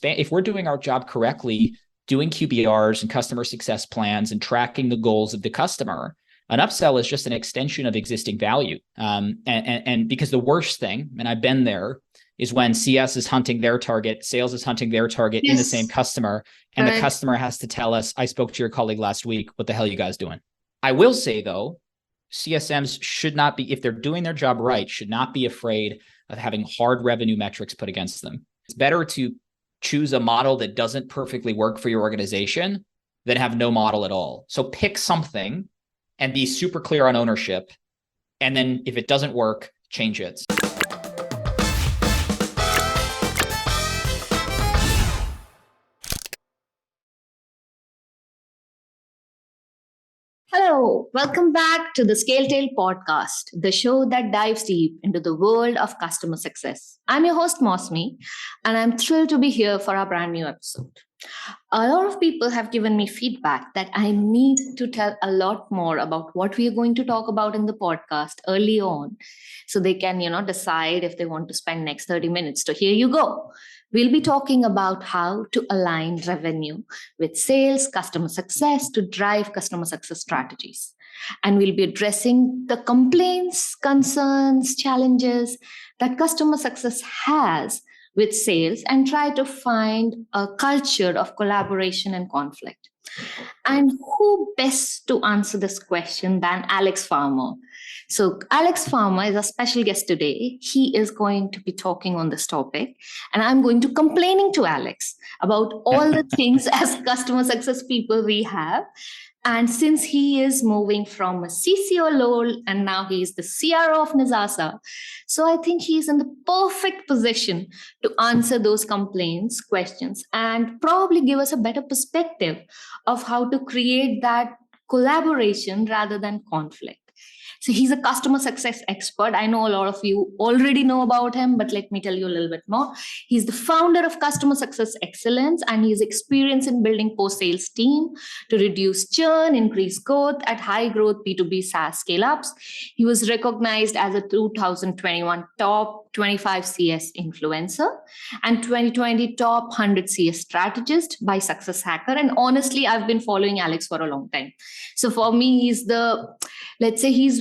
if we're doing our job correctly, doing QBRs and customer success plans and tracking the goals of the customer, an upsell is just an extension of existing value. And because the worst thing, and I've been there, is when CS is hunting their target, sales is hunting their target in the same customer, and the customer has to tell us, I spoke to your colleague last week, what the hell are you guys doing? I will say though, CSMs should not be, if they're doing their job right, should not be afraid of having hard revenue metrics put against them. It's better to choose a model that doesn't perfectly work for your organization than have no model at all. So pick something and be super clear on ownership. And then if it doesn't work, change it. Hello, welcome back to the Scaletail podcast, the show that dives deep into the world of customer success. I'm your host, Mausmi, and I'm thrilled to be here for our brand new episode. A lot of people have given me feedback that I need to tell a lot more about what we are going to talk about in the podcast early on, so they can, decide if they want to spend next 30 minutes. So here you go. We'll be talking about how to align revenue with sales, customer success to drive customer success strategies. And we'll be addressing the complaints, concerns, challenges that customer success has with sales and try to find a culture of collaboration and conflict. And who best to answer this question than Alex Farmer? So Alex Farmer is a special guest today. He is going to be talking on this topic, and I'm going to complaining to Alex about all the things as customer success people we have. And since he is moving from a CCO role and now he is the CRO of Nezasa, so I think he's in the perfect position to answer those complaints, questions, and probably give us a better perspective of how to create that collaboration rather than conflict. So he's a customer success expert. I know a lot of you already know about him, but let me tell you a little bit more. He's the founder of Customer Success Excellence, and he's experienced in building post-sales team to reduce churn, increase growth at high-growth B2B SaaS scale-ups. He was recognized as a 2021 top 25 CS influencer and 2020 top 100 CS strategist by Success Hacker. And honestly, I've been following Alex for a long time. So for me, he's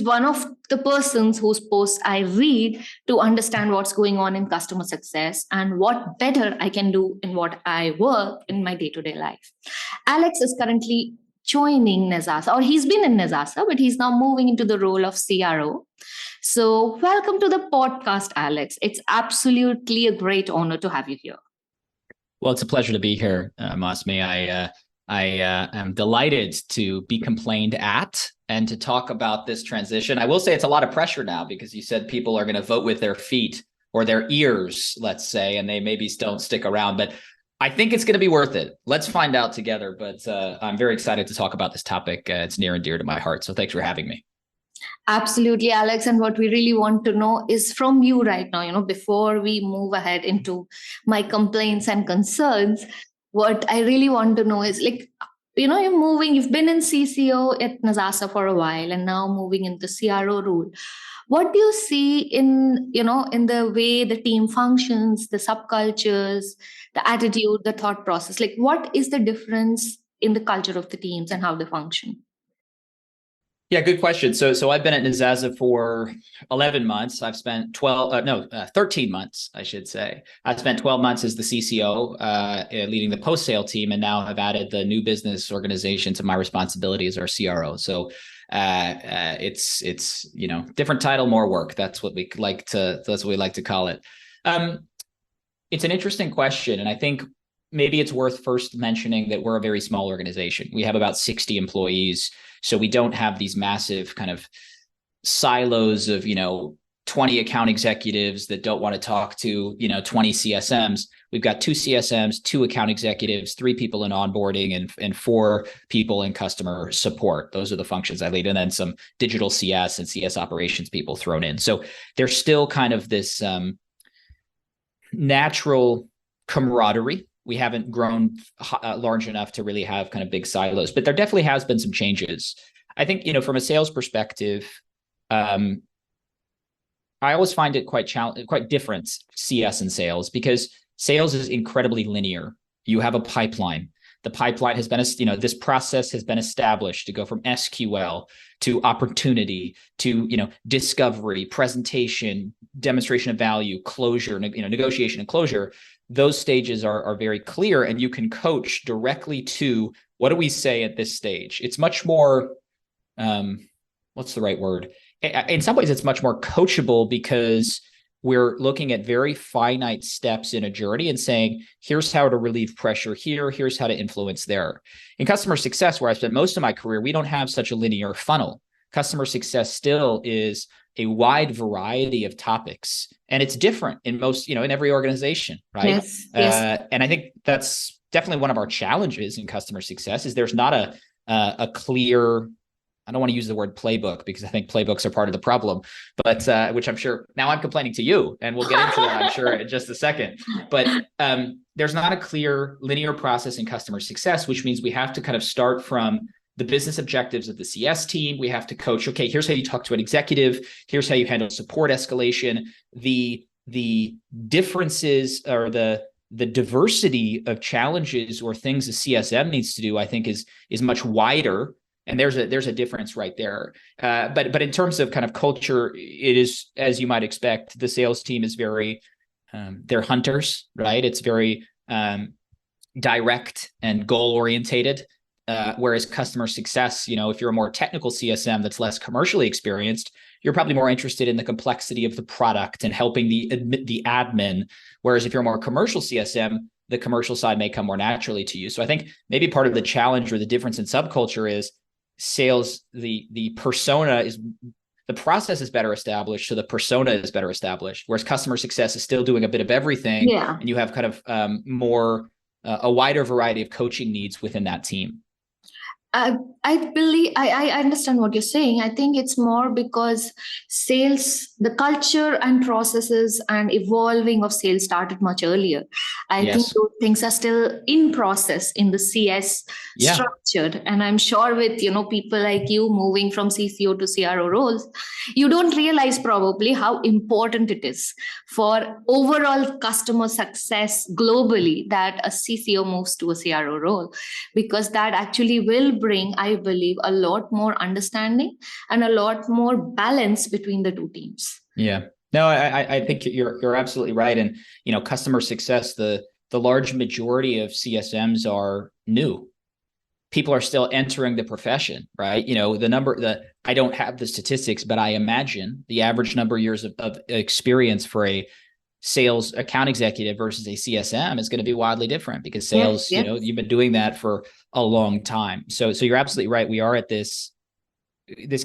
one of the persons whose posts I read to understand what's going on in customer success and what better I can do in what I work in my day-to-day life. Alex is currently joining Nezasa, or he's been in Nezasa, but he's now moving into the role of CRO. So welcome to the podcast, Alex. It's absolutely a great honor to have you here. Well, it's a pleasure to be here, Mausmi. I am delighted to be complained at and to talk about this transition. I will say it's a lot of pressure now because you said people are going to vote with their feet or their ears, let's say, and they maybe don't stick around. But I think it's going to be worth it. Let's find out together. But I'm very excited to talk about this topic. It's near and dear to my heart. So thanks for having me. Absolutely, Alex. And what we really want to know is from you right now, before we move ahead into my complaints and concerns, what I really want to know is you've been in CCO at Nezasa for a while and now moving into CRO role. What do you see in the way the team functions, the subcultures, the attitude, the thought process? Like, what is the difference in the culture of the teams and how they function? Yeah, good question. So I've been at Nezasa for 11 months. I've spent 13 months, I should say. I've spent 12 months as the CCO, leading the post-sale team, and now have added the new business organization to my responsibility as our CRO. So it's different title, more work. That's what we like to call it. It's an interesting question, and I think maybe it's worth first mentioning that we're a very small organization. We have about 60 employees. So we don't have these massive kind of silos of, 20 account executives that don't want to talk to, 20 CSMs. We've got 2 CSMs, 2 account executives, 3 people in onboarding and 4 people in customer support. Those are the functions I lead. And then some digital CS and CS operations people thrown in. So there's still kind of this natural camaraderie. We haven't grown large enough to really have kind of big silos, but there definitely has been some changes. I think, from a sales perspective, I always find it quite different, CS and sales, because Sales is incredibly linear. You have a pipeline. The pipeline has been, this process has been established to go from SQL to opportunity to, discovery, presentation, demonstration of value, closure, negotiation and closure. Those stages are very clear, and you can coach directly to what do we say at this stage. It's much more, what's the right word? In some ways, it's much more coachable because we're looking at very finite steps in a journey and saying, here's how to relieve pressure here, here's how to influence there. In customer success, where I spent most of my career, we don't have such a linear funnel. Customer success still is a wide variety of topics, and it's different in most, in every organization, right? Yes. And I think that's definitely one of our challenges in customer success is there's not a clear, I don't want to use the word playbook because I think playbooks are part of the problem, but which I'm sure now I'm complaining to you, and we'll get into that, I'm sure, in just a second. But there's not a clear linear process in customer success, which means we have to kind of start from the business objectives of the CS team. We have to coach, okay, here's how you talk to an executive. Here's how you handle support escalation. The differences or the diversity of challenges or things a CSM needs to do, I think is much wider. And there's a difference right there. But in terms of kind of culture, it is, as you might expect, the sales team is very, they're hunters, right? It's very direct and goal orientated. Whereas customer success, if you're a more technical CSM that's less commercially experienced, you're probably more interested in the complexity of the product and helping the admin. Whereas if you're a more commercial CSM, the commercial side may come more naturally to you. So I think maybe part of the challenge or the difference in subculture is sales, the persona is, the process is better established, so the persona is better established. Whereas customer success is still doing a bit of everything, and you have kind of more a wider variety of coaching needs within that team. I believe I understand what you're saying. I think it's more because sales, the culture and processes and evolving of sales started much earlier. I think those things are still in process in the CS structure. And I'm sure with, people like you moving from CCO to CRO roles, you don't realize probably how important it is for overall customer success globally that a CCO moves to a CRO role, because that actually will bring, I believe, a lot more understanding and a lot more balance between the two teams. Yeah. No, I think you're absolutely right. And, customer success, the large majority of CSMs are new. People are still entering the profession, right? I don't have the statistics, but I imagine the average number of years of experience for a sales account executive versus a CSM is going to be wildly different because sales, you've been doing that for a long time. So you're absolutely right. We are at this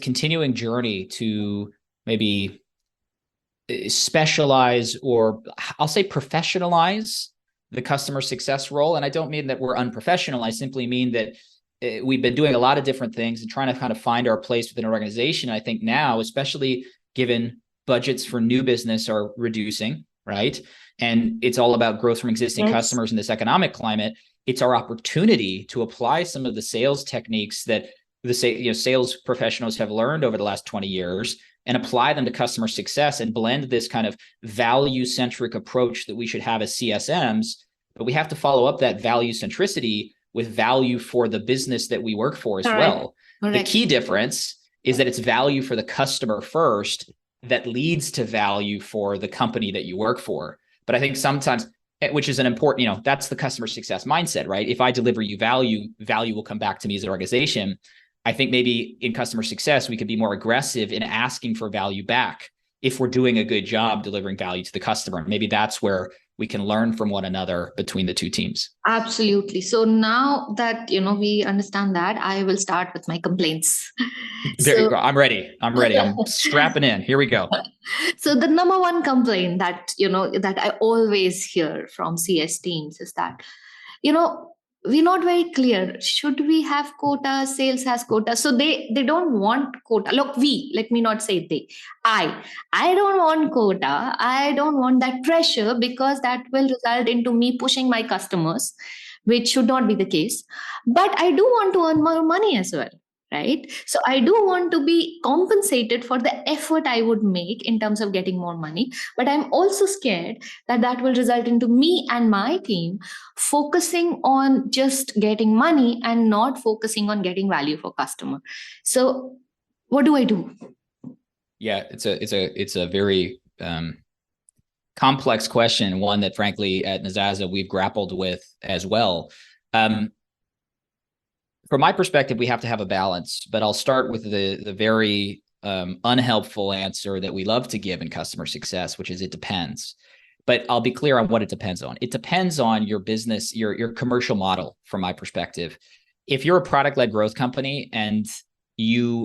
continuing journey to maybe specialize, or I'll say professionalize, the customer success role. And I don't mean that we're unprofessional. I simply mean that we've been doing a lot of different things and trying to kind of find our place within an organization. I think now, especially given budgets for new business are reducing, right? And it's all about growth from existing customers in this economic climate. It's our opportunity to apply some of the sales techniques that the sales professionals have learned over the last 20 years and apply them to customer success and blend this kind of value-centric approach that we should have as CSMs. But we have to follow up that value centricity with value for the business that we work for as well. The key difference is that it's value for the customer first that leads to value for the company that you work for. But I think sometimes, which is an important, that's the customer success mindset, right? If I deliver you value, value will come back to me as an organization. I think maybe in customer success, we could be more aggressive in asking for value back if we're doing a good job delivering value to the customer. Maybe that's where we can learn from one another between the two teams. Absolutely. So now that, we understand that, I will start with my complaints. There you go. I'm ready. I'm strapping in. Here we go. So the number one complaint that, that I always hear from CS teams is that, we're not very clear. Should we have quota? Sales has quota. So they don't want quota. Look, let me not say they. I don't want quota. I don't want that pressure because that will result into me pushing my customers, which should not be the case. But I do want to earn more money as well, right? So I do want to be compensated for the effort I would make in terms of getting more money, but I'm also scared that that will result into me and my team focusing on just getting money and not focusing on getting value for customer. So what do I do? Yeah, it's a very complex question, one that frankly at Nezasa we've grappled with as well. From my perspective, we have to have a balance, but I'll start with the very unhelpful answer that we love to give in customer success, which is it depends. But I'll be clear on what it depends on. It depends on your business, your commercial model, from my perspective. If you're a product-led growth company and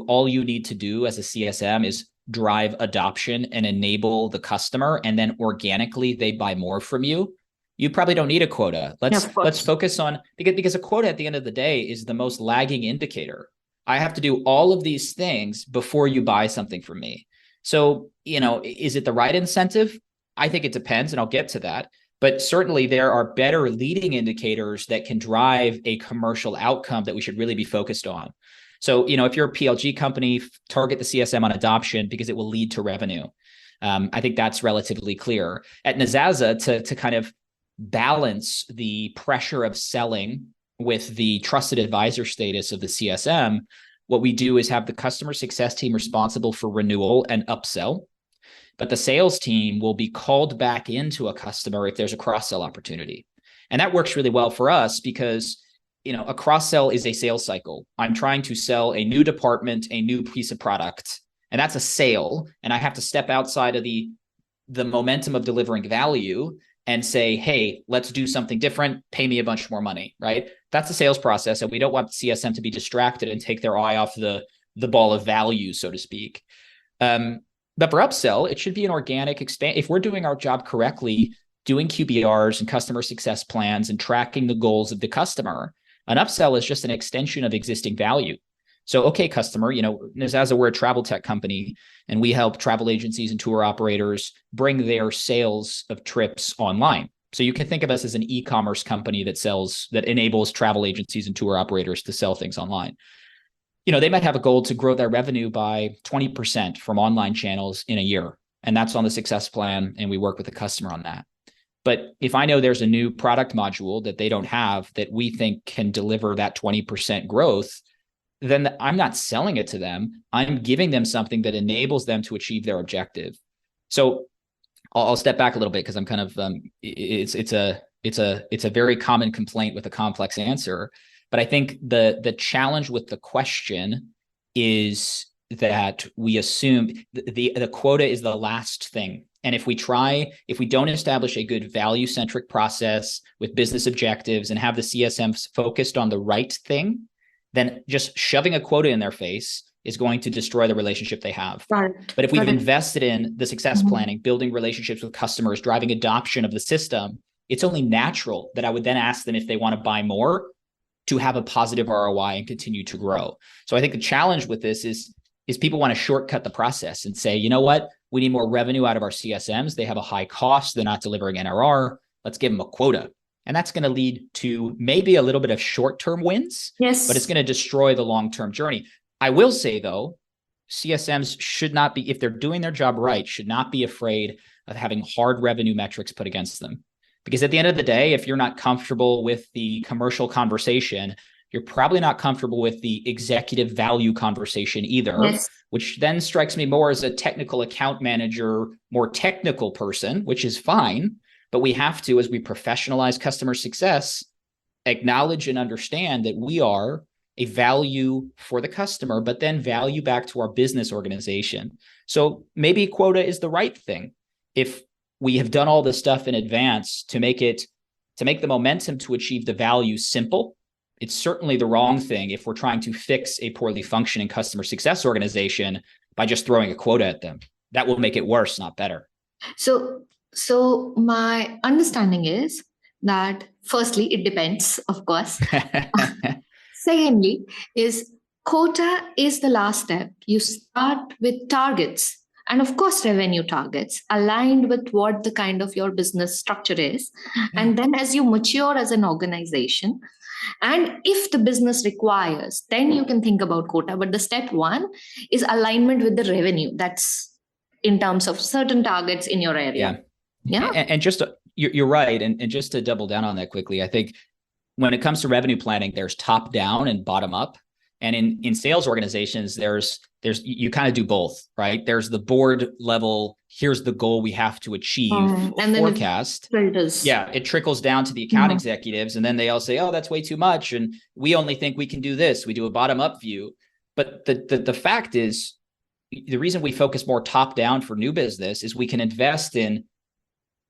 all you need to do as a CSM is drive adoption and enable the customer, and then organically they buy more from you, you probably don't need a quota. Let's focus on, because a quota at the end of the day is the most lagging indicator. I have to do all of these things before you buy something from me. So, is it the right incentive? I think it depends, and I'll get to that. But certainly there are better leading indicators that can drive a commercial outcome that we should really be focused on. So, if you're a PLG company, target the CSM on adoption because it will lead to revenue. I think that's relatively clear. At Nezasa, to kind of balance the pressure of selling with the trusted advisor status of the CSM, what we do is have the customer success team responsible for renewal and upsell. But the sales team will be called back into a customer if there's a cross-sell opportunity. And that works really well for us because a cross-sell is a sales cycle. I'm trying to sell a new department, a new piece of product, and that's a sale. And I have to step outside of the momentum of delivering value and say, hey, let's do something different, pay me a bunch more money, right? That's a sales process, and we don't want the CSM to be distracted and take their eye off the ball of value, so to speak. But for upsell, it should be an organic expand. If we're doing our job correctly, doing QBRs and customer success plans and tracking the goals of the customer, an upsell is just an extension of existing value. So, okay, customer, Nezasa, we're a travel tech company, and we help travel agencies and tour operators bring their sales of trips online. So you can think of us as an e-commerce company that enables travel agencies and tour operators to sell things online. They might have a goal to grow their revenue by 20% from online channels in a year. And that's on the success plan. And we work with the customer on that. But if I know there's a new product module that they don't have that we think can deliver that 20% growth, then I'm not selling it to them. I'm giving them something that enables them to achieve their objective. So I'll step back a little bit because I'm kind of, it's a very common complaint with a complex answer. But I think the challenge with the question is that we assume the quota is the last thing. And if we don't establish a good value-centric process with business objectives and have the CSMs focused on the right thing, then just shoving a quota in their face is going to destroy the relationship they have. Right. But if we've invested in the success planning, building relationships with customers, driving adoption of the system, it's only natural that I would then ask them if they want to buy more to have a positive ROI and continue to grow. So I think the challenge with this is people want to shortcut the process and say, you know what, we need more revenue out of our CSMs. They have a high cost. They're not delivering NRR. Let's give them a quota. And that's going to lead to maybe a little bit of short-term wins, yes, but it's going to destroy the long-term journey. I will say, though, CSMs should not be, if they're doing their job right, should not be afraid of having hard revenue metrics put against them. Because at the end of the day, if you're not comfortable with the commercial conversation, you're probably not comfortable with the executive value conversation either, yes, which then strikes me more as a technical account manager, more technical person, which is fine. But we have to, as we professionalize customer success, acknowledge and understand that we are a value for the customer, but then value back to our business organization. So maybe quota is the right thing. If we have done all this stuff in advance to make the momentum to achieve the value simple, it's certainly the wrong thing if we're trying to fix a poorly functioning customer success organization by just throwing a quota at them. That will make it worse, not better. So my understanding is that firstly, it depends, of course. Secondly, is quota is the last step. You start with targets and of course revenue targets aligned with what the kind of your business structure is. And then as you mature as an organization, And if the business requires, then you can think about quota. But the step one is alignment with the revenue. That's in terms of certain targets in your area. Yeah. And just you're right. And just to double down on that quickly, I think when it comes to revenue planning, there's top down and bottom up. And in sales organizations, there's you kind of do both, right? There's the board level, here's the goal we have to achieve, and forecast. It trickles down to the account executives, and then they all say, oh, that's way too much. And we only think we can do this. We do a bottom up view. But the fact is, the reason we focus more top down for new business is we can invest in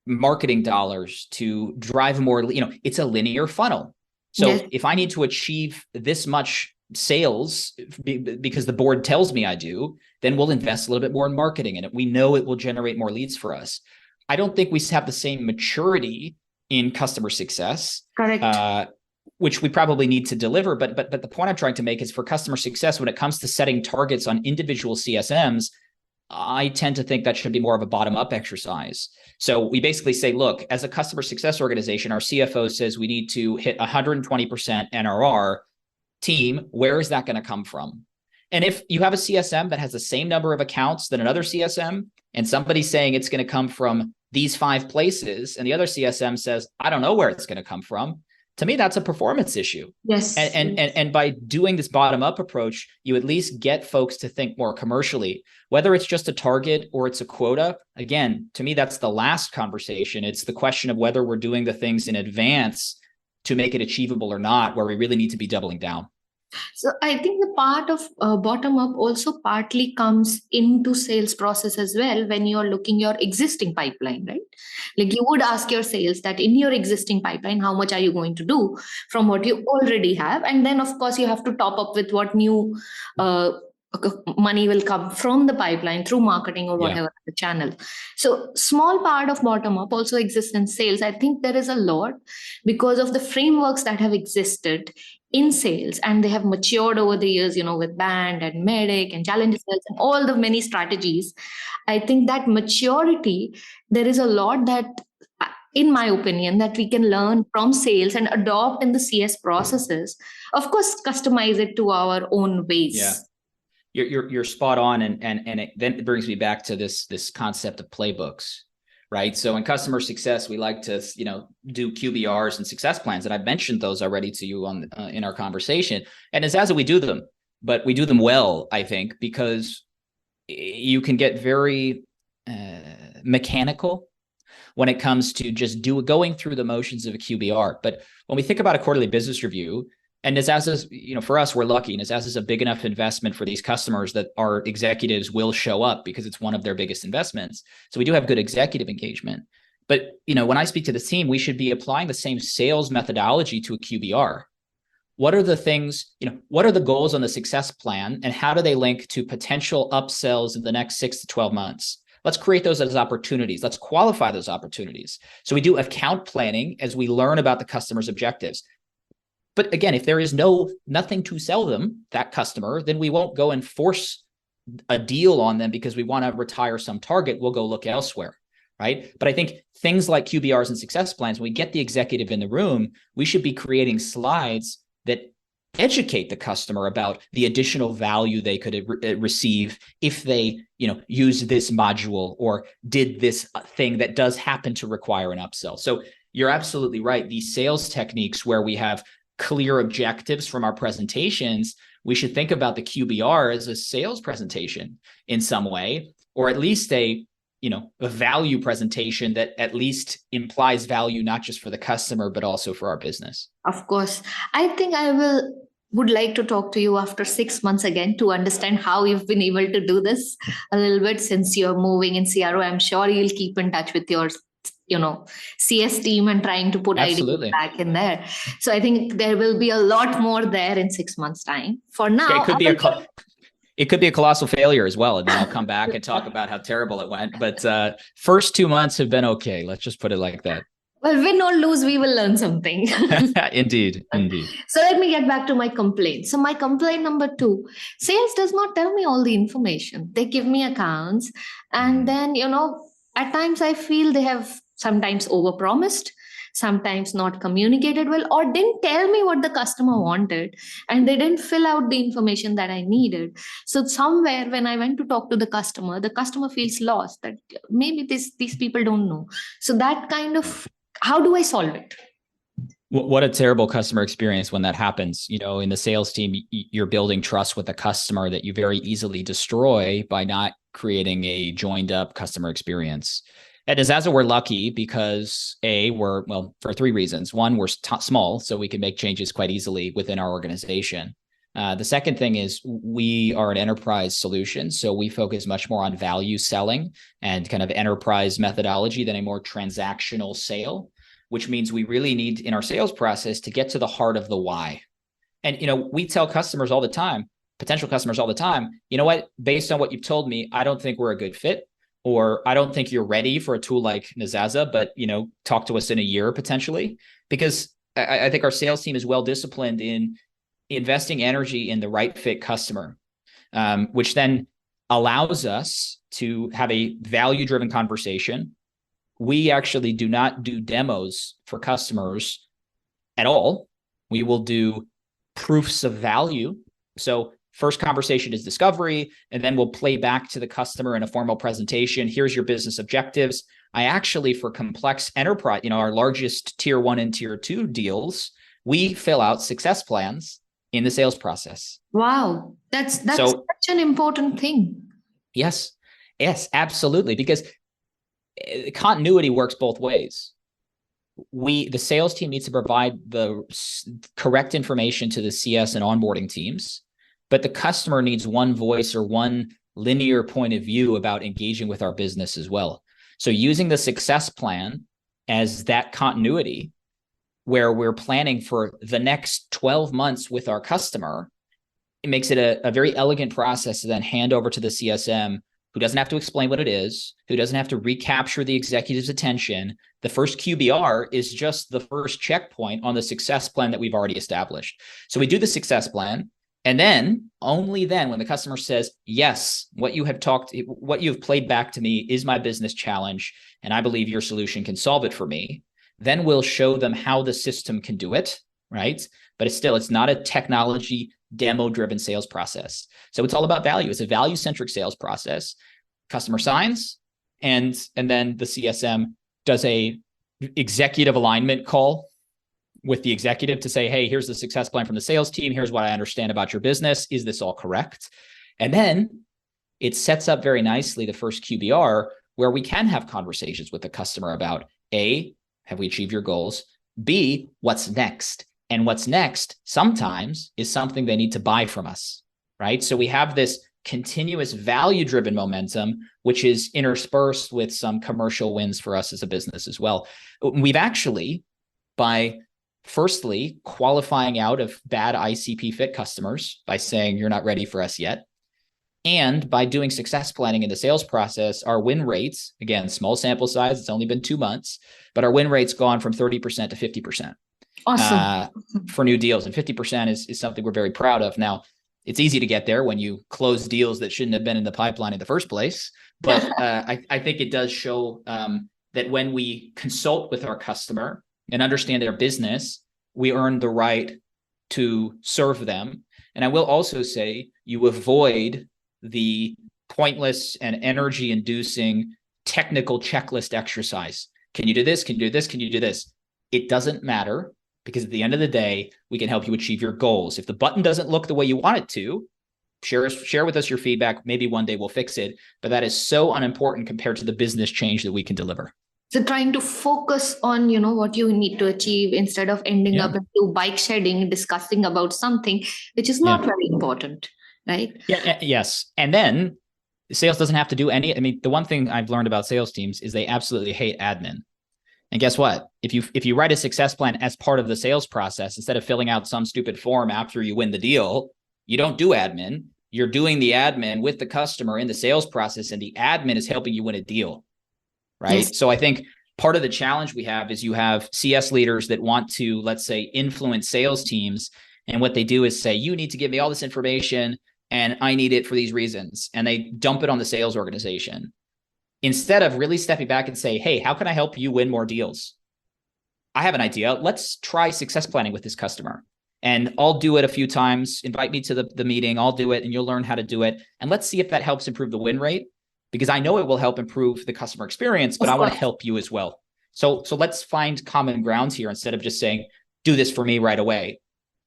marketing dollars to drive more, it's a linear funnel. So if I need to achieve this much sales because the board tells me I do, then we'll invest a little bit more in marketing, and we know it will generate more leads for us. I don't think we have the same maturity in customer success, correct? Which we probably need to deliver. But the point I'm trying to make is for customer success, when it comes to setting targets on individual CSMs, I tend to think that should be more of a bottom-up exercise. So we basically say, look, as a customer success organization, our CFO says we need to hit 120% NRR. Team, where is that going to come from? And if you have a CSM that has the same number of accounts than another CSM, and somebody's saying it's going to come from these 5 places, and the other CSM says, I don't know where it's going to come from, to me, that's a performance issue. Yes. And by doing this bottom-up approach, you at least get folks to think more commercially, whether it's just a target or it's a quota. Again, to me, that's the last conversation. It's the question of whether we're doing the things in advance to make it achievable or not, where we really need to be doubling down. So I think the part of bottom up also partly comes into sales process as well when you're looking your existing pipeline, right? Like you would ask your sales that in your existing pipeline, how much are you going to do from what you already have? And then of course you have to top up with what new money will come from the pipeline through marketing or whatever the channel. So small part of bottom up also exists in sales. I think there is a lot because of the frameworks that have existed in sales, and they have matured over the years, with band and medic and challenge sales and all the many strategies. I think that maturity, there is a lot that, in my opinion, that we can learn from sales and adopt in the CS processes. Of course, customize it to our own ways. Yeah. You're spot on, and it then brings me back to this concept of playbooks, right? So in customer success, we like to do QBRs and success plans, and I've mentioned those already to you in our conversation. And as we do them, but we do them well, I think, because you can get very mechanical when it comes to just going through the motions of a QBR. But when we think about a quarterly business review, and Nezasa's, for us, we're lucky. Nezasa's a big enough investment for these customers that our executives will show up because it's one of their biggest investments. So we do have good executive engagement. But, when I speak to the team, we should be applying the same sales methodology to a QBR. What are the things, what are the goals on the success plan, and how do they link to potential upsells in the next 6 to 12 months? Let's create those as opportunities. Let's qualify those opportunities. So we do account planning as we learn about the customer's objectives. But again, if there is nothing to sell them, that customer, then we won't go and force a deal on them because we want to retire some target. We'll go look elsewhere, right? But I think things like QBRs and success plans, when we get the executive in the room, we should be creating slides that educate the customer about the additional value they could receive if they, use this module or did this thing that does happen to require an upsell. So you're absolutely right. These sales techniques where we have clear objectives from our presentations, we should think about the QBR as a sales presentation in some way, or at least a value presentation that at least implies value, not just for the customer, but also for our business. Of course. I think would like to talk to you after 6 months again to understand how you've been able to do this a little bit since you're moving in CRO. I'm sure you'll keep in touch with your CS team and trying to put ideas back in there. So I think there will be a lot more there in 6 months' time. For now, it could be a colossal failure as well, and then I'll come back and talk about how terrible it went. But first 2 months have been okay. Let's just put it like that. Well, win or lose, we will learn something. Indeed. So let me get back to my complaint. So my complaint number 2, sales does not tell me all the information. They give me accounts, and then at times I feel they have sometimes overpromised. sometimes not communicated well, or didn't tell me what the customer wanted, and they didn't fill out the information that I needed. So somewhere when I went to talk to the customer feels lost, that maybe these people don't know. So that kind of, how do I solve it? What a terrible customer experience when that happens. In the sales team, you're building trust with the customer that you very easily destroy by not creating a joined up customer experience. At Nezasa, we're lucky because for three reasons. One, we're small, so we can make changes quite easily within our organization. The second thing is we are an enterprise solution, so we focus much more on value selling and kind of enterprise methodology than a more transactional sale, which means we really need in our sales process to get to the heart of the why. And, we tell customers all the time, potential customers all the time, you know what, based on what you've told me, I don't think we're a good fit, or I don't think you're ready for a tool like Nezasa, but, talk to us in a year potentially, because I think our sales team is well disciplined in investing energy in the right fit customer, which then allows us to have a value-driven conversation. We actually do not do demos for customers at all. We will do proofs of value. So first conversation is discovery, and then we'll play back to the customer in a formal presentation. Here's your business objectives. I actually, for complex enterprise, our largest tier 1 and tier 2 deals, we fill out success plans in the sales process. Wow. That's such an important thing. Yes, absolutely. Because continuity works both ways. The sales team needs to provide the correct information to the CS and onboarding teams, but the customer needs one voice or one linear point of view about engaging with our business as well. So using the success plan as that continuity, where we're planning for the next 12 months with our customer, it makes it a very elegant process to then hand over to the CSM, who doesn't have to explain what it is, who doesn't have to recapture the executive's attention. The first QBR is just the first checkpoint on the success plan that we've already established. So we do the success plan, and then, only then, when the customer says, yes, what you have played back to me is my business challenge, and I believe your solution can solve it for me, then we'll show them how the system can do it, right? But it's not a technology demo-driven sales process. So it's all about value. It's a value-centric sales process. Customer signs, and then the CSM does a executive alignment call with the executive to say, hey, here's the success plan from the sales team. Here's what I understand about your business. Is this all correct? And then it sets up very nicely the first QBR, where we can have conversations with the customer about A, have we achieved your goals? B, what's next? And what's next sometimes is something they need to buy from us, right? So we have this continuous value-driven momentum, which is interspersed with some commercial wins for us as a business as well. We've actually, by firstly qualifying out of bad ICP fit customers by saying you're not ready for us yet, and by doing success planning in the sales process, our win rates, again, small sample size, it's only been 2 months, but our win rate's gone from 30% to 50%. Awesome. For new deals. And 50% is something we're very proud of. Now, it's easy to get there when you close deals that shouldn't have been in the pipeline in the first place. But I think it does show that when we consult with our customer and understand their business, we earn the right to serve them. And I will also say you avoid the pointless and energy-inducing technical checklist exercise. Can you do this? Can you do this? Can you do this? It doesn't matter, because at the end of the day, we can help you achieve your goals. If the button doesn't look the way you want it to, share with us your feedback. Maybe one day we'll fix it, but that is so unimportant compared to the business change that we can deliver. So trying to focus on, what you need to achieve instead of ending up into bike shedding, discussing about something which is not very important, right? Yes. And then sales doesn't have to do the one thing I've learned about sales teams is they absolutely hate admin. And guess what? If you write a success plan as part of the sales process, instead of filling out some stupid form after you win the deal, you don't do admin. You're doing the admin with the customer in the sales process, and the admin is helping you win a deal, right? Yes. So I think part of the challenge we have is you have CS leaders that want to, let's say, influence sales teams. And what they do is say, you need to give me all this information and I need it for these reasons. And they dump it on the sales organization, instead of really stepping back and say, hey, how can I help you win more deals? I have an idea. Let's try success planning with this customer. And I'll do it a few times. Invite me to the meeting. I'll do it and you'll learn how to do it. And let's see if that helps improve the win rate, because I know it will help improve the customer experience, but I want to help you as well. So let's find common grounds here instead of just saying, do this for me right away.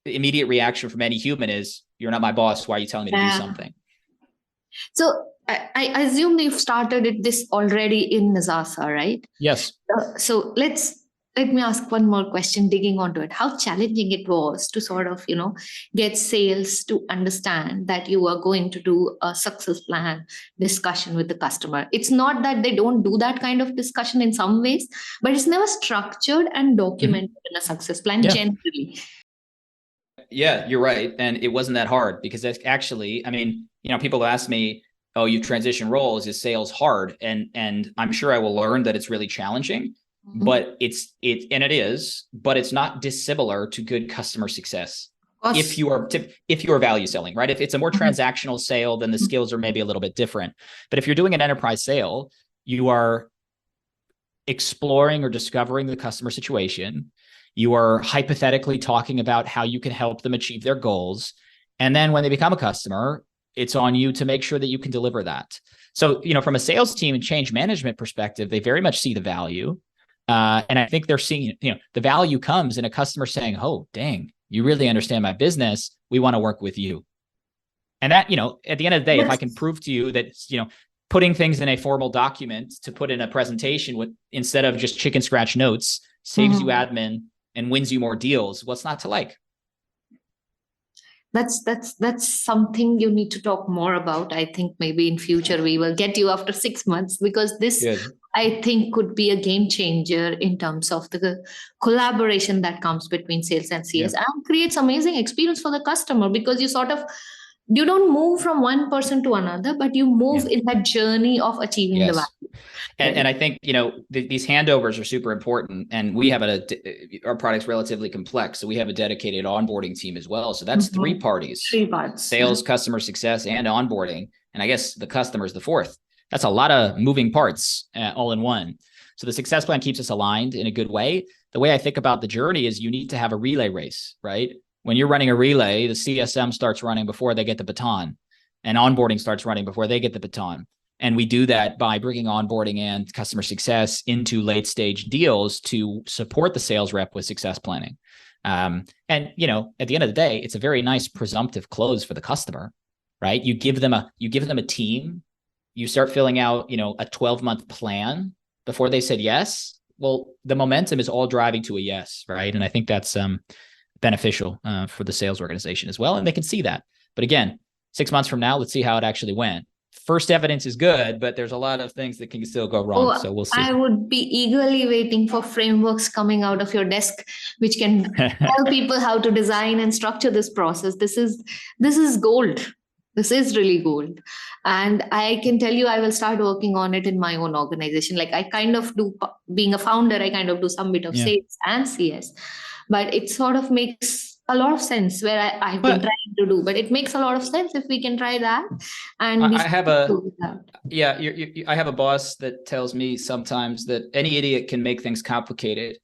The immediate reaction from any human is, you're not my boss. Why are you telling me to do something? So I assume you've started this already in Nezasa, right? Yes. So let me ask one more question, digging onto it. How challenging it was to sort of, get sales to understand that you are going to do a success plan discussion with the customer. It's not that they don't do that kind of discussion in some ways, but it's never structured and documented in a success plan generally. Yeah, you're right. And it wasn't that hard, because that's actually, people ask me, oh, you transition roles, is sales hard? And I'm sure I will learn that it's really challenging. But it is, but it's not dissimilar to good customer success. If you are value selling, right? If it's a more transactional sale, then the skills are maybe a little bit different. But if you're doing an enterprise sale, you are exploring or discovering the customer situation. You are hypothetically talking about how you can help them achieve their goals. And then when they become a customer, it's on you to make sure that you can deliver that. So, from a sales team and change management perspective, they very much see the value. And I think they're seeing, the value comes in a customer saying, oh, dang, you really understand my business. We want to work with you. And that, at the end of the day, if I can prove to you that, putting things in a formal document to put in a presentation instead of just chicken scratch notes saves you admin and wins you more deals, what's not to like? That's something you need to talk more about. I think maybe in future we will get you after 6 months, because this, I think, could be a game changer in terms of the collaboration that comes between sales and CS, and creates amazing experience for the customer, because you don't move from one person to another, but you move in that journey of achieving the value. And I think, these handovers are super important, and we have our product's relatively complex. So we have a dedicated onboarding team as well. So that's 3 parties, 3 parts, sales, customer success, and onboarding. And I guess the customer is the 4th. That's a lot of moving parts all in one. So the success plan keeps us aligned in a good way. The way I think about the journey is you need to have a relay race, right? When you're running a relay, the CSM starts running before they get the baton, and onboarding starts running before they get the baton. And we do that by bringing onboarding and customer success into late stage deals to support the sales rep with success planning. And, at the end of the day, it's a very nice presumptive close for the customer, right? You give them a team, you start filling out, a 12-month plan before they said yes. Well, the momentum is all driving to a yes, right? And I think that's beneficial for the sales organization as well. And they can see that. But again, 6 months from now, let's see how it actually went. First evidence is good, but there's a lot of things that can still go wrong. So we'll see. I would be eagerly waiting for frameworks coming out of your desk, which can tell people how to design and structure this process. This is gold. This is really gold. And I can tell you, I will start working on it in my own organization. Like I kind of do, being a founder, I kind of do some bit of sales and CS, but it sort of makes a lot of sense where I've been trying to do, but it makes a lot of sense if we can try that. And I have I have a boss that tells me sometimes that any idiot can make things complicated.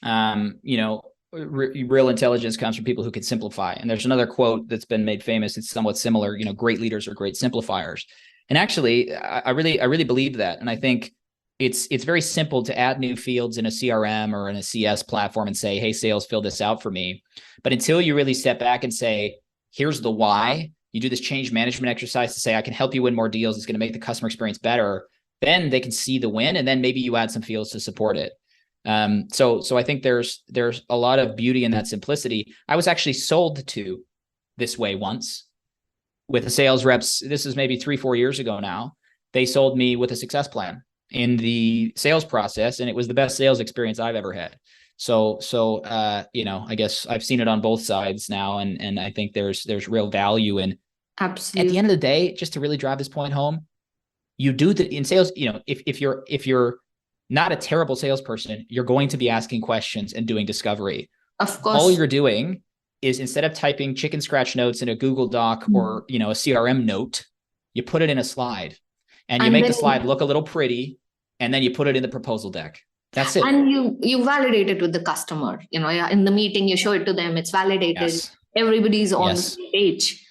Real intelligence comes from people who can simplify. And there's another quote that's been made famous. It's somewhat similar. Great leaders are great simplifiers. And actually, I really believe that. And I think it's very simple to add new fields in a CRM or in a CS platform and say, hey, sales, fill this out for me. But until you really step back and say, here's the why, you do this change management exercise to say, I can help you win more deals. It's going to make the customer experience better. Then they can see the win. And then maybe you add some fields to support it. So I think there's a lot of beauty in that simplicity. I was actually sold to this way once with the sales reps. This is maybe 3-4 years ago now. They sold me with a success plan in the sales process, and it was the best sales experience I've ever had. So I guess I've seen it on both sides now, and I think there's real value in. Absolutely. At the end of the day, just to really drive this point home, you do that in sales. If you're not a terrible salesperson, you're going to be asking questions and doing discovery. Of course. All you're doing is, instead of typing chicken scratch notes in a Google Doc or a CRM note, you put it in a slide. And you make the slide look a little pretty, and then you put it in the proposal deck. That's it. And you validate it with the customer. In the meeting, you show it to them. It's validated. Yes. Everybody's on the Yes. same page.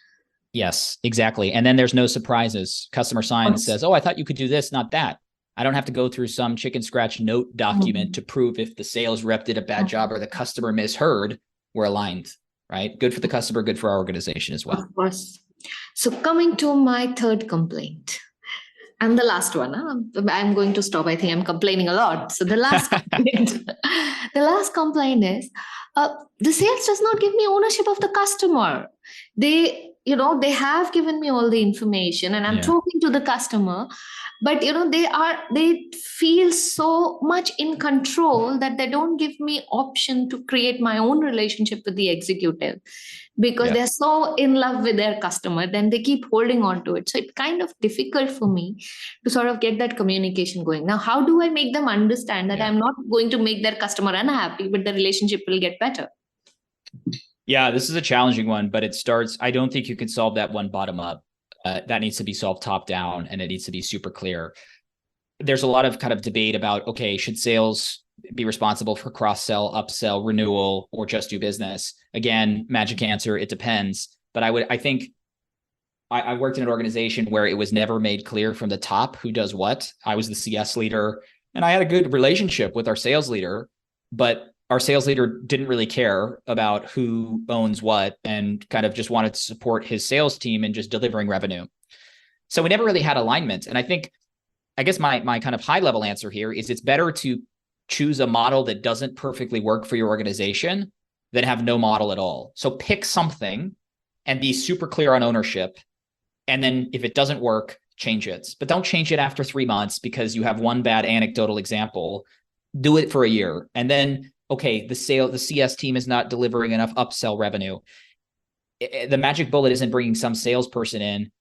Yes, exactly. And then there's no surprises. Customer signs says, oh, I thought you could do this, not that. I don't have to go through some chicken scratch note document to prove if the sales rep did a bad job or the customer misheard. We're aligned, right? Good for the customer, good for our organization as well. Of course. So coming to my third complaint. And the last one, I'm going to stop. I think I'm complaining a lot. So the last complaint is the sales does not give me ownership of the customer. They have given me all the information and I'm talking to the customer, but they feel so much in control that they don't give me option to create my own relationship with the executive, because they're so in love with their customer, then they keep holding on to it. So it's kind of difficult for me to sort of get that communication going. Now, how do I make them understand that I'm not going to make their customer unhappy, but the relationship will get better? Yeah, this is a challenging one, but I don't think you can solve that one bottom up. That needs to be solved top down, and it needs to be super clear. There's a lot of kind of debate about, okay, should sales be responsible for cross-sell, upsell, renewal, or just do business? Again, magic answer, it depends. But I think I worked in an organization where it was never made clear from the top who does what. I was the CS leader, and I had a good relationship with our sales leader, but our sales leader didn't really care about who owns what and kind of just wanted to support his sales team and just delivering revenue. So we never really had alignment. And I guess my kind of high level answer here is it's better to choose a model that doesn't perfectly work for your organization than have no model at all. So pick something and be super clear on ownership. And then if it doesn't work, change it. But don't change it after 3 months because you have one bad anecdotal example. Do it for a year. And then, okay, the CS team is not delivering enough upsell revenue. The magic bullet isn't bringing some salesperson in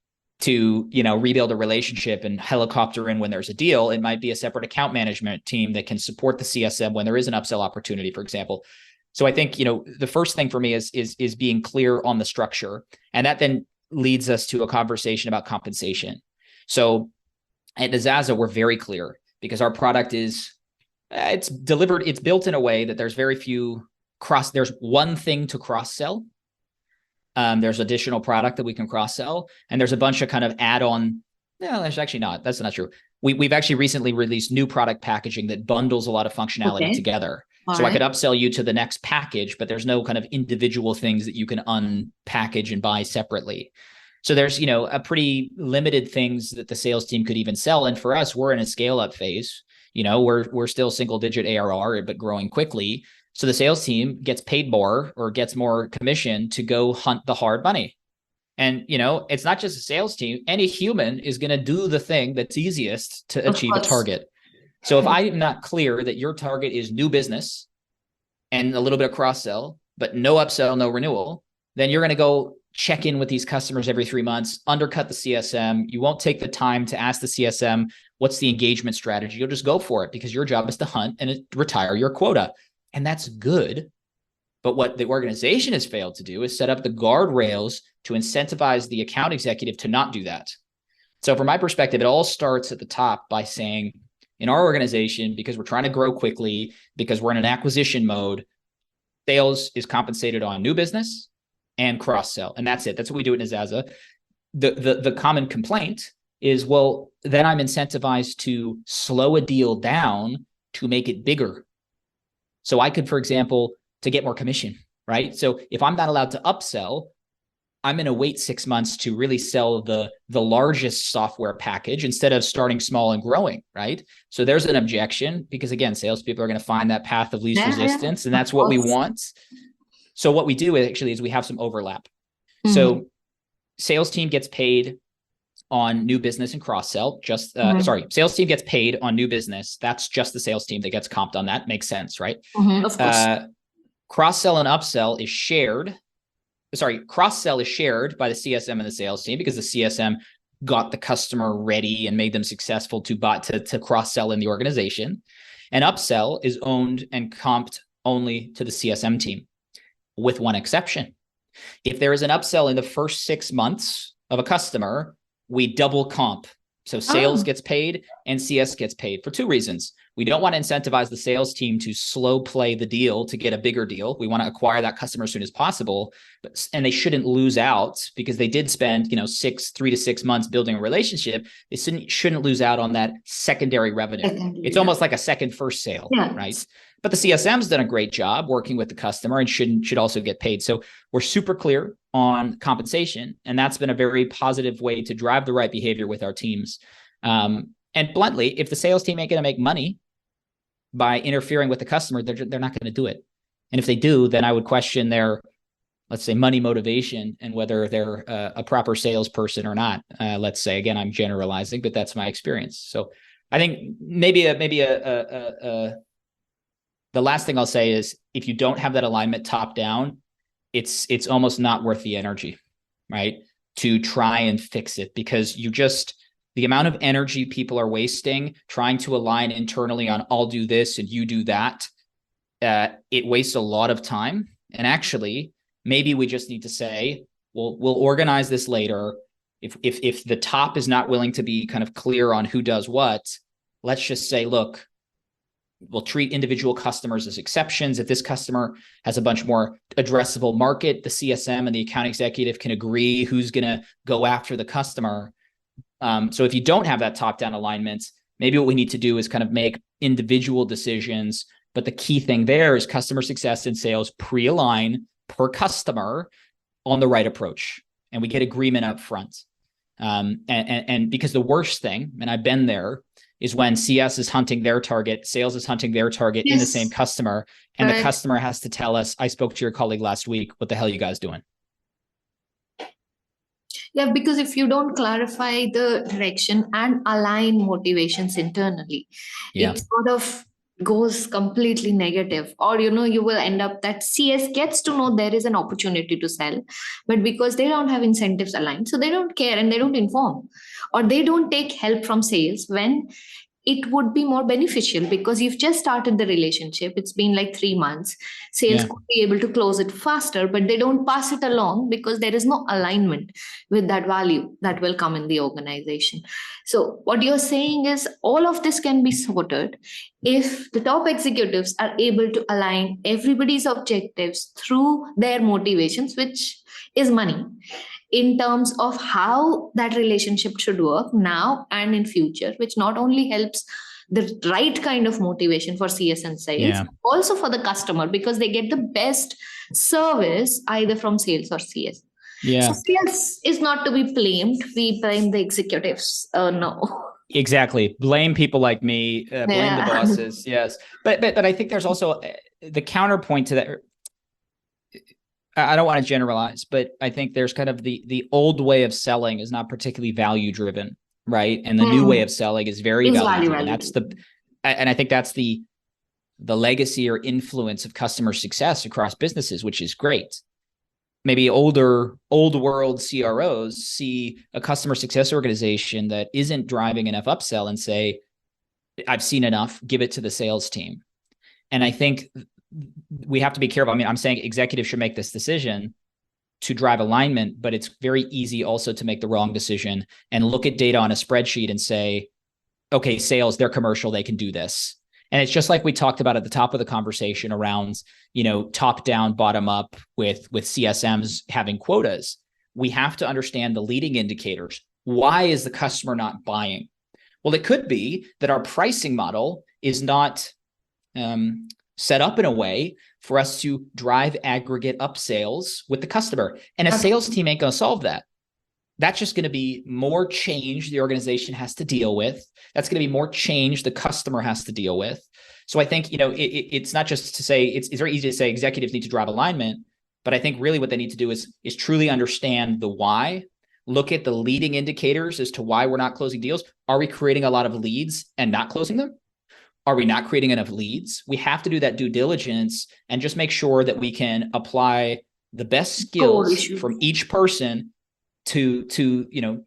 to, rebuild a relationship and helicopter in when there's a deal. It might be a separate account management team that can support the CSM when there is an upsell opportunity, for example. So I think, the first thing for me is being clear on the structure. And that then leads us to a conversation about compensation. So at Nezasa, we're very clear because our product it's built in a way that there's very few there's one thing to cross-sell. There's additional product that we can cross-sell, and there's a bunch of kind of add-on. No, there's actually not. That's not true. We've actually recently released new product packaging that bundles a lot of functionality together. So I could upsell you to the next package, but there's no kind of individual things that you can unpackage and buy separately. So there's, a pretty limited things that the sales team could even sell. And for us, we're in a scale-up phase. We're still single-digit ARR, but growing quickly. So the sales team gets paid more or gets more commission to go hunt the hard money. And, it's not just a sales team. Any human is going to do the thing that's easiest to achieve a target. So if I'm not clear that your target is new business and a little bit of cross-sell, but no upsell, no renewal, then you're going to go check in with these customers every 3 months, undercut the CSM. You won't take the time to ask the CSM, what's the engagement strategy? You'll just go for it because your job is to hunt and retire your quota. And that's good. But what the organization has failed to do is set up the guardrails to incentivize the account executive to not do that. So from my perspective, it all starts at the top by saying, in our organization, because we're trying to grow quickly, because we're in an acquisition mode, sales is compensated on new business and cross-sell. And that's it. That's what we do at Nezasa. The common complaint is, well, then I'm incentivized to slow a deal down to make it bigger. So I could, for example, to get more commission, right? So if I'm not allowed to upsell, I'm going to wait 6 months to really sell the largest software package instead of starting small and growing, right? So there's an objection because, again, salespeople are going to find that path of least resistance, and that's what we want. So what we do actually is we have some overlap. So sales team gets paid on new business and cross-sell. Sales team gets paid on new business. That's just the sales team that gets comped on that. Makes sense, right? Of course. Cross-sell and upsell is shared. Cross-sell is shared by the CSM and the sales team because the CSM got the customer ready and made them successful to cross-sell in the organization. And upsell is owned and comped only to the CSM team, with one exception. If there is an upsell in the first 6 months of a customer, we double comp So sales gets paid and CS gets paid for two reasons. We don't want to incentivize the sales team to slow play the deal to get a bigger deal. We want to acquire that customer as soon as possible, and they shouldn't lose out because they did spend, 3 to 6 months building a relationship. They shouldn't lose out on that secondary revenue. It's almost like a first sale, right? But the CSM's done a great job working with the customer and should also get paid. So we're super clear on compensation, and that's been a very positive way to drive the right behavior with our teams. And bluntly, if the sales team ain't going to make money by interfering with the customer, they're not going to do it. And if they do, then I would question their, let's say, money motivation and whether they're a proper salesperson or not. Let's say, again, I'm generalizing, but that's my experience. So I think the last thing I'll say is if you don't have that alignment top down, it's almost not worth the energy, right? To try and fix it, because the amount of energy people are wasting trying to align internally on I'll do this and you do that, it wastes a lot of time. And actually, maybe we just need to say, well, we'll organize this later. If the top is not willing to be kind of clear on who does what, let's just say, look, we'll treat individual customers as exceptions. If this customer has a bunch more addressable market, the CSM and the account executive can agree who's going to go after the customer. So if you don't have that top-down alignment, maybe what we need to do is kind of make individual decisions. But the key thing there is customer success and sales pre-align per customer on the right approach. And we get agreement up front. And because the worst thing, and I've been there, is when CS is hunting their target, sales is hunting their target in the same customer, and the customer has to tell us, I spoke to your colleague last week, what the hell are you guys doing? Yeah, because if you don't clarify the direction and align motivations internally, it sort of goes completely negative. Or, you will end up that CS gets to know there is an opportunity to sell, but because they don't have incentives aligned, so they don't care and they don't inform, or they don't take help from sales when it would be more beneficial, because you've just started the relationship. It's been like 3 months. Sales could be able to close it faster, but they don't pass it along because there is no alignment with that value that will come in the organization. So what you're saying is all of this can be sorted if the top executives are able to align everybody's objectives through their motivations, which is money, in terms of how that relationship should work now and in future, which not only helps the right kind of motivation for CS and sales, also for the customer, because they get the best service either from sales or CS. So sales is not to be blamed. We blame the executives. No. Exactly. Blame people like me, blame the bosses. Yes. But I think there's also the counterpoint to that. I don't want to generalize, but I think there's kind of the old way of selling is not particularly value driven, right? And the new way of selling is very value driven. And I think that's the legacy or influence of customer success across businesses, which is great. Maybe old world CROs see a customer success organization that isn't driving enough upsell and say, I've seen enough, give it to the sales team. And I think we have to be careful. I mean, I'm saying executives should make this decision to drive alignment, but it's very easy also to make the wrong decision and look at data on a spreadsheet and say, okay, sales, they're commercial, they can do this. And it's just like we talked about at the top of the conversation around, top down, bottom up with CSMs having quotas. We have to understand the leading indicators. Why is the customer not buying? Well, it could be that our pricing model is not set up in a way for us to drive aggregate upsales with the customer. And a sales team ain't going to solve that. That's just going to be more change the organization has to deal with. That's going to be more change the customer has to deal with. So I think, it's not just to say, it's very easy to say executives need to drive alignment, but I think really what they need to do is truly understand the why, look at the leading indicators as to why we're not closing deals. Are we creating a lot of leads and not closing them? Are we not creating enough leads? We have to do that due diligence and just make sure that we can apply the best skills from each person to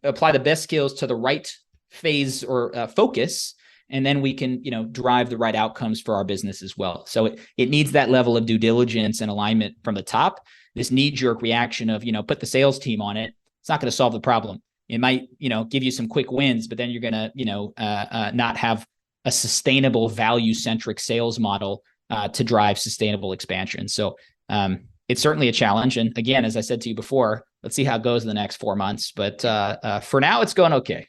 apply the best skills to the right phase or focus. And then we can, drive the right outcomes for our business as well. So it needs that level of due diligence and alignment from the top. This knee-jerk reaction of, put the sales team on it. It's not going to solve the problem. It might, give you some quick wins, but then you're going to, not have a sustainable value-centric sales model to drive sustainable expansion. So it's certainly a challenge. And again, as I said to you before, let's see how it goes in the next 4 months. But for now, it's going okay.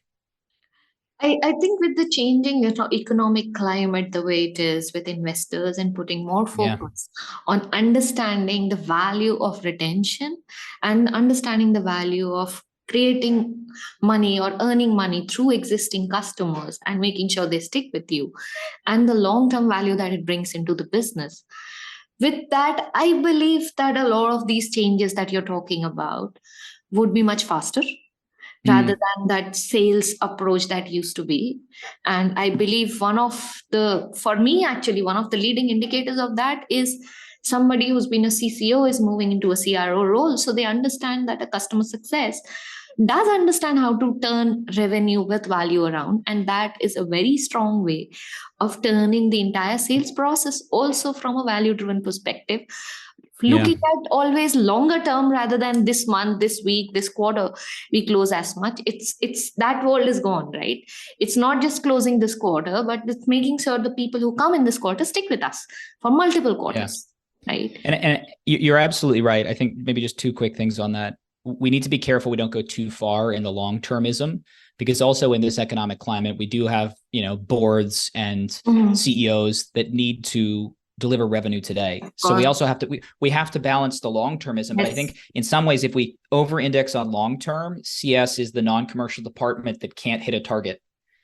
I think with the changing economic climate the way it is, with investors and putting more focus on understanding the value of retention and understanding the value of creating money or earning money through existing customers and making sure they stick with you, and the long-term value that it brings into the business. With that, I believe that a lot of these changes that you're talking about would be much faster rather than that sales approach that used to be. And I believe for me, actually, one of the leading indicators of that is somebody who's been a CCO is moving into a CRO role. So they understand that a customer success does understand how to turn revenue with value around. And that is a very strong way of turning the entire sales process also from a value-driven perspective, looking at always longer term rather than this month, this week, this quarter we close as much. It's that world is gone, right? It's not just closing this quarter, but it's making sure the people who come in this quarter stick with us for multiple quarters. Right. And you're absolutely right. I think maybe just two quick things on that. We need to be careful we don't go too far in the long-termism, because also in this economic climate, we do have, boards and CEOs that need to deliver revenue today. So we also have to, we have to balance the long-termism. But I think in some ways, if we over-index on long-term, CS is the non-commercial department that can't hit a target.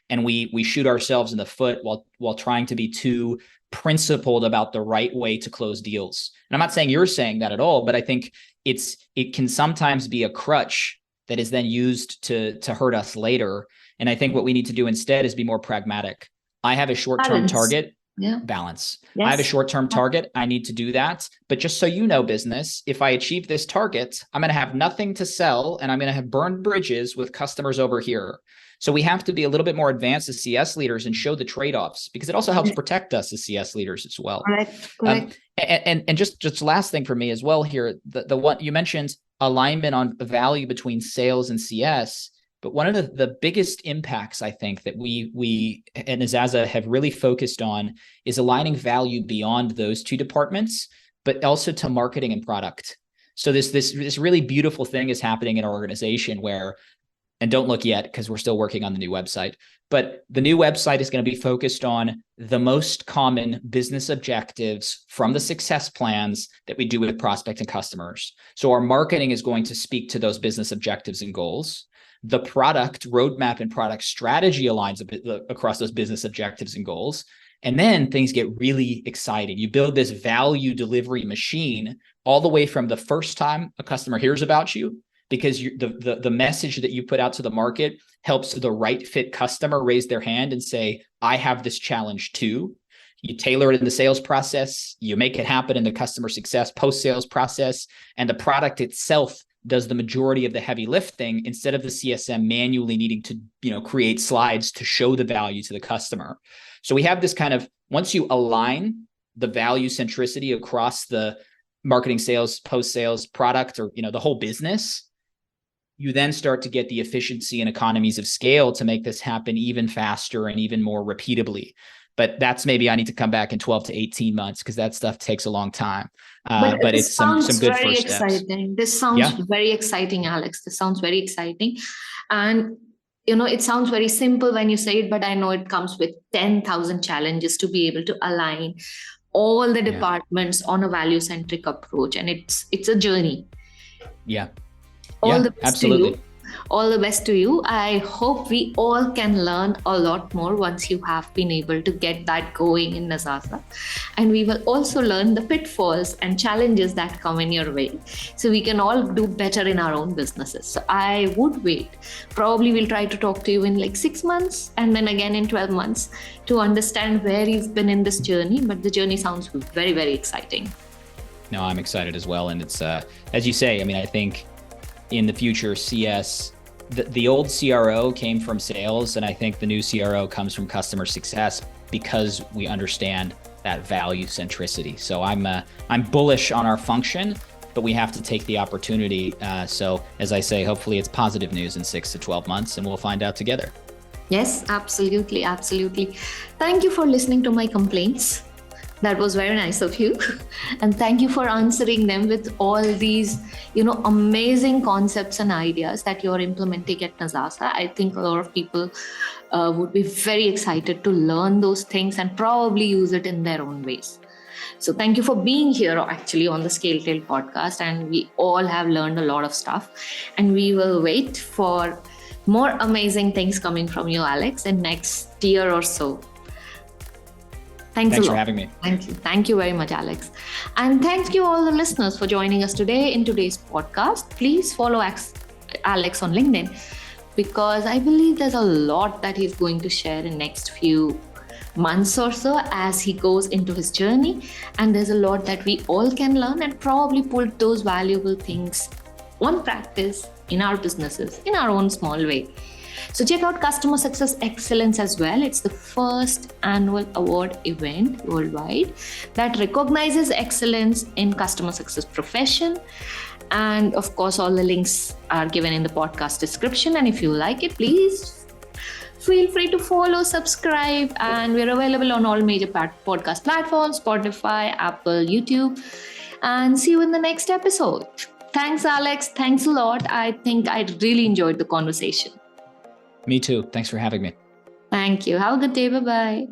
And we shoot ourselves in the foot while trying to be too principled about the right way to close deals. And I'm not saying you're saying that at all, but I think it can sometimes be a crutch that is then used to hurt us later. And I think what we need to do instead is be more pragmatic. I have a short-term target. Balance. I have a short-term target. I need to do that. But just so you know, business, if I achieve this target, I'm going to have nothing to sell and I'm going to have burned bridges with customers over here. So we have to be a little bit more advanced as CS leaders and show the trade-offs, because it also helps protect us as CS leaders as well. Correct. And just last thing for me as well here, the one you mentioned, alignment on the value between sales and CS. But one of the biggest impacts, I think, that we at Nezasa have really focused on is aligning value beyond those two departments, but also to marketing and product. So this really beautiful thing is happening in our organization where, and don't look yet because we're still working on the new website, but the new website is going to be focused on the most common business objectives from the success plans that we do with prospect and customers. So our marketing is going to speak to those business objectives and goals. The product roadmap and product strategy aligns a bit across those business objectives and goals. And then things get really exciting. You build this value delivery machine all the way from the first time a customer hears about you, because the message that you put out to the market helps the right fit customer raise their hand and say, I have this challenge too. You tailor it in the sales process, you make it happen in the customer success post-sales process, and the product itself does the majority of the heavy lifting instead of the CSM manually needing to, create slides to show the value to the customer. So we have this kind of, once you align the value centricity across the marketing, sales, post-sales, product, or, the whole business, you then start to get the efficiency and economies of scale to make this happen even faster and even more repeatably. But that's maybe I need to come back in 12 to 18 months because that stuff takes a long time. But it's some good first steps. This sounds very exciting, Alex. This sounds very exciting. And, it sounds very simple when you say it, but I know it comes with 10,000 challenges to be able to align all the departments on a value-centric approach. And it's a journey. All the best absolutely. To you. All the best to you. I hope we all can learn a lot more once you have been able to get that going in Nezasa. And we will also learn the pitfalls and challenges that come in your way, so we can all do better in our own businesses. So I would wait. Probably we'll try to talk to you in like 6 months and then again in 12 months to understand where you've been in this journey. But the journey sounds very, very exciting. No, I'm excited as well. And it's, as you say, I think in the future, CS, the old CRO came from sales, and I think the new CRO comes from customer success because we understand that value centricity. So I'm bullish on our function, but we have to take the opportunity. So as I say, hopefully it's positive news in 6 to 12 months, and we'll find out together. Yes, absolutely. Absolutely. Thank you for listening to my complaints. That was very nice of you. And thank you for answering them with all these, amazing concepts and ideas that you're implementing at Nezasa. I think a lot of people would be very excited to learn those things and probably use it in their own ways. So thank you for being here actually on the Scale Tail podcast. And we all have learned a lot of stuff. And we will wait for more amazing things coming from you, Alex, in next year or so. Thanks for having me. Thank you. Thank you very much, Alex. And thank you all the listeners for joining us today in today's podcast. Please follow Alex on LinkedIn, because I believe there's a lot that he's going to share in next few months or so as he goes into his journey. And there's a lot that we all can learn and probably put those valuable things on practice in our businesses in our own small way. So check out Customer Success Excellence as well. It's the first annual award event worldwide that recognizes excellence in customer success profession. And of course, all the links are given in the podcast description. And if you like it, please feel free to follow, subscribe, and we're available on all major podcast platforms, Spotify, Apple, YouTube, and see you in the next episode. Thanks, Alex. Thanks a lot. I think I really enjoyed the conversation. Me too. Thanks for having me. Thank you. Have a good day. Bye-bye.